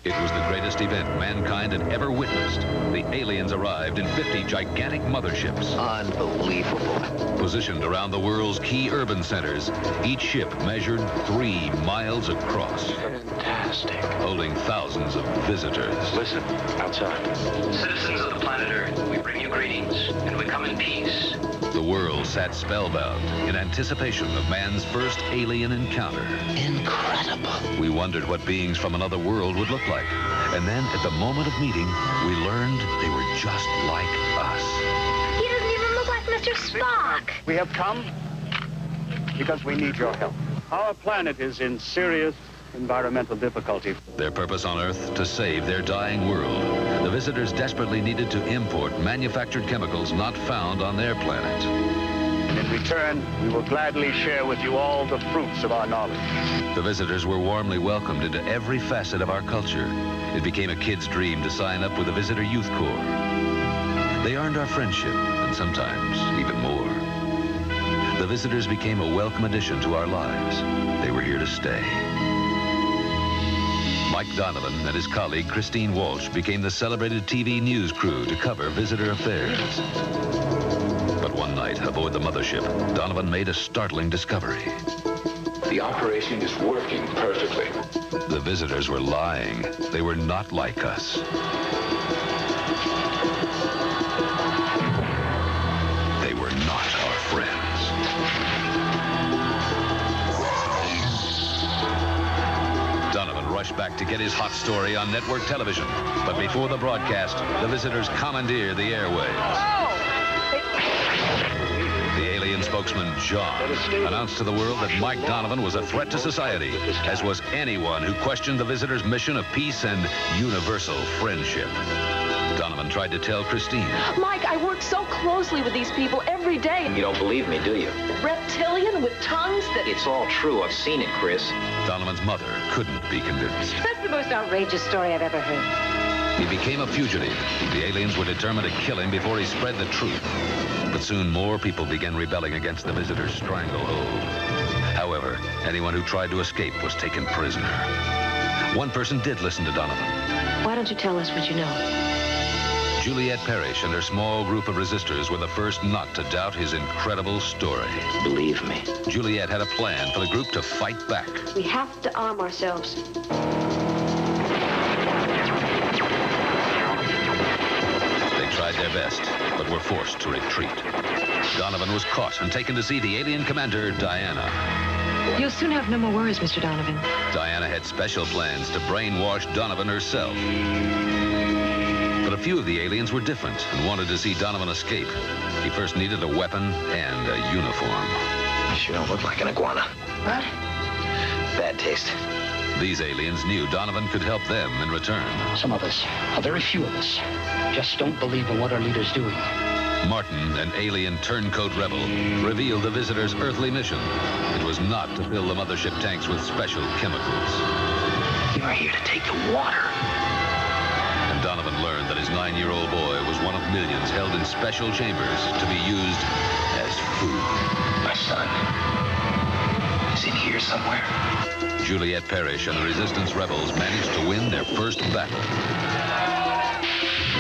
It was the greatest event mankind had ever witnessed. The aliens arrived in 50 gigantic motherships. Unbelievable. Positioned around the world's key urban centers, each ship measured 3 miles across. Fantastic. Holding thousands of visitors. Listen, outside. Citizens of the planet Earth, we bring you greetings, and we come in peace. The world sat spellbound in anticipation of man's first alien encounter. Incredible. We wondered what beings from another world would look like. And then, at the moment of meeting, we learned they were just like us. He doesn't even look like Mr. Spock. We have come because we need your help. Our planet is in serious environmental difficulty. Their purpose on Earth, to save their dying world. The visitors desperately needed to import manufactured chemicals not found on their planet. And in return, we will gladly share with you all the fruits of our knowledge. The visitors were warmly welcomed into every facet of our culture. It became a kid's dream to sign up with the Visitor Youth Corps. They earned our friendship, and sometimes even more. The visitors became a welcome addition to our lives. They were here to stay. Mike Donovan and his colleague Christine Walsh became the celebrated TV news crew to cover visitor affairs. But one night, aboard the mothership, Donovan made a startling discovery. The operation is working perfectly. The visitors were lying. They were not like us. They were not our friends. Donovan rushed back to get his hot story on network television. But before the broadcast, the visitors commandeered the airwaves. The alien spokesman, John, announced to the world that Mike Donovan was a threat to society, as was anyone who questioned the visitors' mission of peace and universal friendship. Donovan tried to tell Christine. Mike, I work so closely with these people every day. You don't believe me, do you? Reptilian with tongues that... It's all true. I've seen it, Chris. Donovan's mother couldn't be convinced. That's the most outrageous story I've ever heard. He became a fugitive. The aliens were determined to kill him before he spread the truth. But soon more people began rebelling against the visitors' stranglehold. However, anyone who tried to escape was taken prisoner. One person did listen to Donovan. Why don't you tell us what you know? Juliet Parrish and her small group of resistors were the first not to doubt his incredible story. Believe me. Juliet had a plan for the group to fight back. We have to arm ourselves. They tried their best, but were forced to retreat. Donovan was caught and taken to see the alien commander, Diana. You'll soon have no more worries, Mr. Donovan. Diana had special plans to brainwash Donovan herself. But a few of the aliens were different and wanted to see Donovan escape. He first needed a weapon and a uniform. You sure don't look like an iguana. What? Bad taste. These aliens knew Donovan could help them in return. Some of us, a very few of us, just don't believe in what our leader's doing. Martin, an alien turncoat rebel, revealed the visitor's earthly mission. It was not to fill the mothership tanks with special chemicals. You are here to take the water. And Donovan learned that his 9-year-old boy was one of millions held in special chambers to be used as food. My son is in here somewhere. Juliet Parrish and the resistance rebels managed to win their first battle.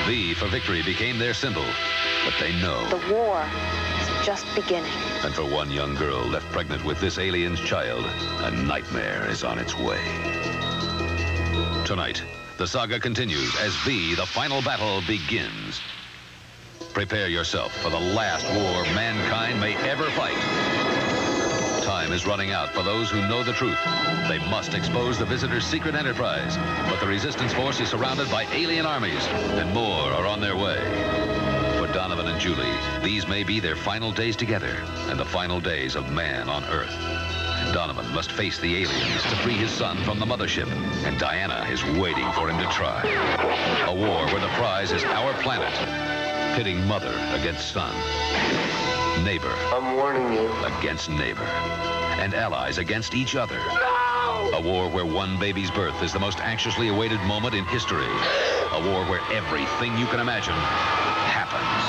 V for victory became their symbol, but they know. The war is just beginning. And for one young girl left pregnant with this alien's child, a nightmare is on its way. Tonight, the saga continues as V, the final battle, begins. Prepare yourself for the last war mankind may ever fight. Time is running out for those who know the truth. They must expose the visitor's secret enterprise. But the resistance force is surrounded by alien armies, and more are on their way. For Donovan and Julie, these may be their final days together, and the final days of man on Earth. Donovan must face the aliens to free his son from the mothership, and Diana is waiting for him to try. A war where the prize is our planet, pitting mother against son, neighbor I'm warning you. against neighbor, and allies against each other. No! A war where one baby's birth is the most anxiously awaited moment in history. A war where everything you can imagine happens.